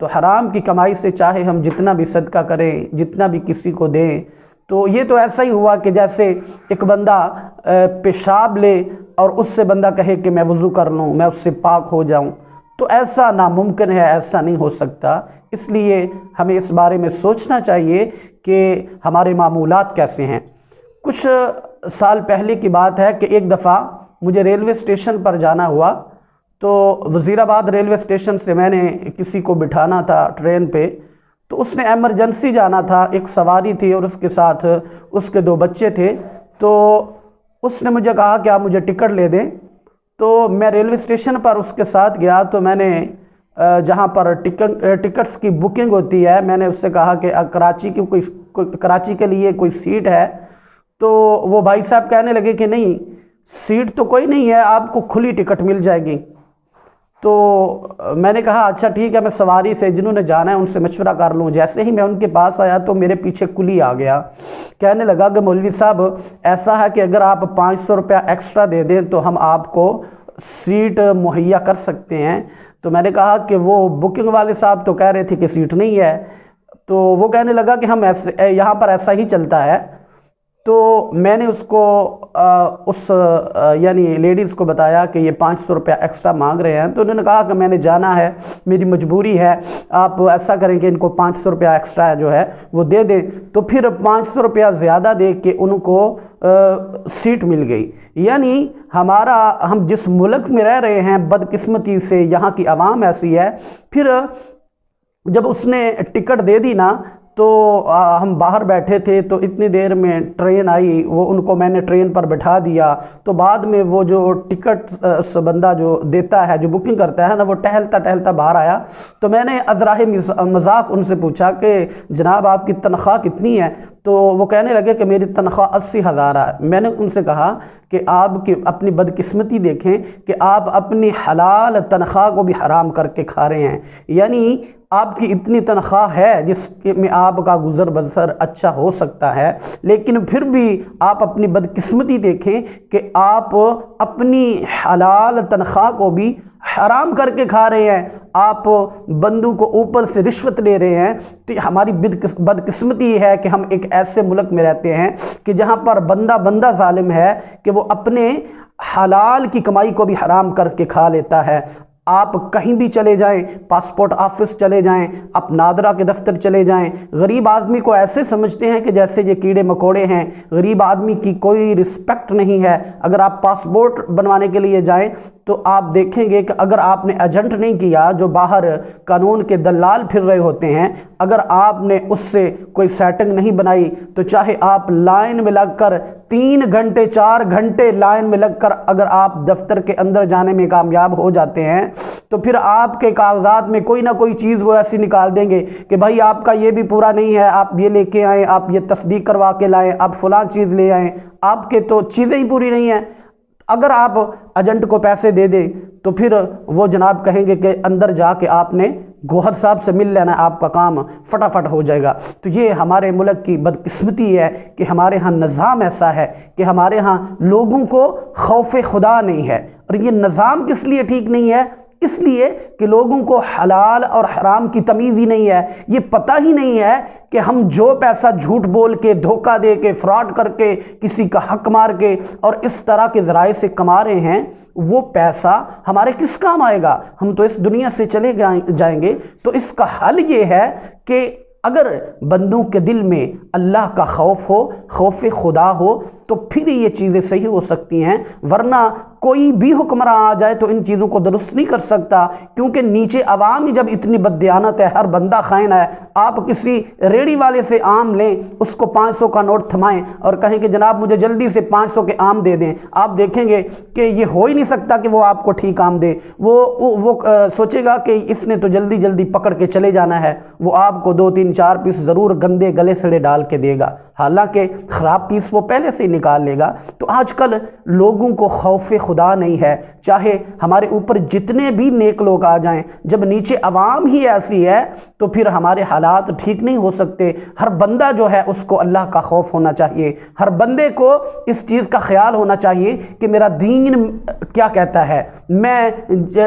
تو حرام کی کمائی سے چاہے ہم جتنا بھی صدقہ کریں، جتنا بھی کسی کو دیں، تو یہ تو ایسا ہی ہوا کہ جیسے ایک بندہ پیشاب لے اور اس سے بندہ کہے کہ میں وضو کر لوں، میں اس سے پاک ہو جاؤں، تو ایسا ناممکن ہے، ایسا نہیں ہو سکتا۔ اس لیے ہمیں اس بارے میں سوچنا چاہیے کہ ہمارے معمولات کیسے ہیں۔ کچھ سال پہلے کی بات ہے کہ ایک دفعہ مجھے ریلوے اسٹیشن پر جانا ہوا، تو وزیر آباد ریلوے اسٹیشن سے میں نے کسی کو بٹھانا تھا ٹرین پہ، تو اس نے ایمرجنسی جانا تھا، ایک سواری تھی اور اس کے ساتھ اس کے 2 بچے تھے، تو اس نے مجھے کہا کہ آپ مجھے ٹکٹ لے دیں۔ تو میں ریلوے اسٹیشن پر اس کے ساتھ گیا، تو میں نے جہاں پر ٹکٹس کی بکنگ ہوتی ہے، میں نے اس سے کہا کہ کراچی کے لیے کوئی سیٹ ہے؟ تو وہ بھائی صاحب کہنے لگے کہ نہیں، سیٹ تو کوئی نہیں ہے، آپ کو کھلی ٹکٹ مل جائے گی۔ تو میں نے کہا اچھا ٹھیک ہے، میں سواری سے جنہوں نے جانا ہے ان سے مشورہ کر لوں۔ جیسے ہی میں ان کے پاس آیا تو میرے پیچھے کلی آ گیا، کہنے لگا کہ مولوی صاحب ایسا ہے کہ اگر آپ 500 روپیہ ایکسٹرا دے دیں تو ہم آپ کو سیٹ مہیا کر سکتے ہیں۔ تو میں نے کہا کہ وہ بکنگ والے صاحب تو کہہ رہے تھے کہ سیٹ نہیں ہے، تو وہ کہنے لگا کہ ہم یہاں پر ایسا ہی چلتا ہے۔ تو میں نے اس کو یعنی لیڈیز کو بتایا کہ یہ 500 روپیہ ایکسٹرا مانگ رہے ہیں، تو انہوں نے کہا کہ میں نے جانا ہے، میری مجبوری ہے، آپ ایسا کریں کہ ان کو 500 روپیہ ایکسٹرا جو ہے وہ دے دیں۔ تو پھر 500 روپیہ زیادہ دے کے ان کو سیٹ مل گئی۔ یعنی ہم جس ملک میں رہ رہے ہیں، بدقسمتی سے یہاں کی عوام ایسی ہے، پھر جب اس نے ٹکٹ دے دی نا، تو ہم باہر بیٹھے تھے، تو اتنی دیر میں ٹرین آئی، وہ ان کو میں نے ٹرین پر بٹھا دیا۔ تو بعد میں وہ جو ٹکٹ بندہ جو دیتا ہے، جو بکنگ کرتا ہے نا، وہ ٹہلتا باہر آیا، تو میں نے ازراہ مذاق ان سے پوچھا کہ جناب آپ کی تنخواہ کتنی ہے؟ تو وہ کہنے لگے کہ میری تنخواہ 80,000 ہے۔ میں نے ان سے کہا کہ آپ کی اپنی بدقسمتی دیکھیں کہ آپ اپنی حلال تنخواہ کو بھی حرام کر کے کھا رہے ہیں۔ یعنی آپ کی اتنی تنخواہ ہے جس میں آپ کا گزر بسر اچھا ہو سکتا ہے، لیکن پھر بھی آپ اپنی بدقسمتی دیکھیں کہ آپ اپنی حلال تنخواہ کو بھی حرام کر کے کھا رہے ہیں، آپ بندوں کو اوپر سے رشوت لے رہے ہیں۔ تو ہماری بدقسمتی ہے کہ ہم ایک ایسے ملک میں رہتے ہیں کہ جہاں پر بندہ ظالم ہے کہ وہ اپنے حلال کی کمائی کو بھی حرام کر کے کھا لیتا ہے۔ آپ کہیں بھی چلے جائیں، پاسپورٹ آفس چلے جائیں، آپ نادرا کے دفتر چلے جائیں، غریب آدمی کو ایسے سمجھتے ہیں کہ جیسے یہ کیڑے مکوڑے ہیں، غریب آدمی کی کوئی رسپیکٹ نہیں ہے۔ اگر آپ پاسپورٹ بنوانے کے لیے جائیں تو آپ دیکھیں گے کہ اگر آپ نے ایجنٹ نہیں کیا، جو باہر قانون کے دلال پھر رہے ہوتے ہیں، اگر آپ نے اس سے کوئی سیٹنگ نہیں بنائی تو چاہے آپ لائن میں لگ کر 3 گھنٹے 4 گھنٹے لائن میں لگ کر اگر آپ دفتر کے اندر جانے میں کامیاب ہو جاتے ہیں، تو پھر آپ کے کاغذات میں کوئی نہ کوئی چیز وہ ایسی نکال دیں گے کہ بھائی آپ کا یہ بھی پورا نہیں ہے، آپ یہ لے کے آئیں، آپ یہ تصدیق کروا کے لائیں، آپ فلاں چیز لے آئیں، آپ کے تو چیزیں ہی پوری نہیں ہیں۔ اگر آپ ایجنٹ کو پیسے دے دیں تو پھر وہ جناب کہیں گے کہ اندر جا کے آپ نے گوہر صاحب سے مل لینا، آپ کا کام فٹافٹ ہو جائے گا۔ تو یہ ہمارے ملک کی بدقسمتی ہے کہ ہمارے ہاں نظام ایسا ہے کہ ہمارے ہاں لوگوں کو خوف خدا نہیں ہے۔ اور یہ نظام کس لیے ٹھیک نہیں ہے؟ اس لیے کہ لوگوں کو حلال اور حرام کی تمیز ہی نہیں ہے، یہ پتہ ہی نہیں ہے کہ ہم جو پیسہ جھوٹ بول کے، دھوکہ دے کے، فراڈ کر کے، کسی کا حق مار کے اور اس طرح کے ذرائع سے کما رہے ہیں، وہ پیسہ ہمارے کس کام آئے گا؟ ہم تو اس دنیا سے چلے جائیں گے۔ تو اس کا حل یہ ہے کہ اگر بندوں کے دل میں اللہ کا خوف ہو، خوف خدا ہو، تو پھر یہ چیزیں صحیح ہو سکتی ہیں، ورنہ کوئی بھی حکمراں آ جائے تو ان چیزوں کو درست نہیں کر سکتا، کیونکہ نیچے عوام ہی جب اتنی بددیانت ہے، ہر بندہ خائن ہے۔ آپ کسی ریڑھی والے سے آم لیں، اس کو 500 کا نوٹ تھمائیں اور کہیں کہ جناب مجھے جلدی سے 500 کے آم دے دیں، آپ دیکھیں گے کہ یہ ہو ہی نہیں سکتا کہ وہ آپ کو ٹھیک آم دے۔ وہ سوچے گا کہ اس نے تو جلدی جلدی پکڑ کے چلے جانا ہے، وہ آپ کو 2 3 4 پیس ضرور گندے گلے سڑے ڈال کے دے گا، حالانکہ خراب پیس وہ پہلے سے ہی نکال لے گا۔ تو آج کل لوگوں کو خوف خدا نہیں ہے، چاہے ہمارے اوپر جتنے بھی نیک لوگ آ جائیں، جب نیچے عوام ہی ایسی ہے تو پھر ہمارے حالات ٹھیک نہیں ہو سکتے۔ ہر بندہ جو ہے اس کو اللہ کا خوف ہونا چاہیے، ہر بندے کو اس چیز کا خیال ہونا چاہیے کہ میرا دین کیا کہتا ہے، میں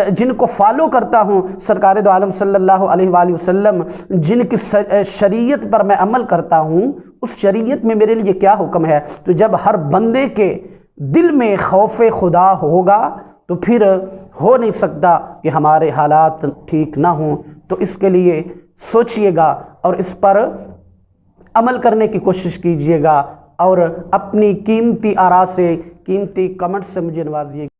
جن کو فالو کرتا ہوں سرکار دو عالم صلی اللہ علیہ وآلہ وسلم جن کی شریعت پر میں عمل کرتا ہوں، اس شریعت میں میرے لیے کیا حکم ہے۔ تو جب ہر بندے کے دل میں خوف خدا ہوگا تو پھر ہو نہیں سکتا کہ ہمارے حالات ٹھیک نہ ہوں۔ تو اس کے لیے سوچئے گا اور اس پر عمل کرنے کی کوشش کیجئے گا، اور اپنی قیمتی آراء سے، قیمتی کمنٹ سے مجھے نوازیے گا۔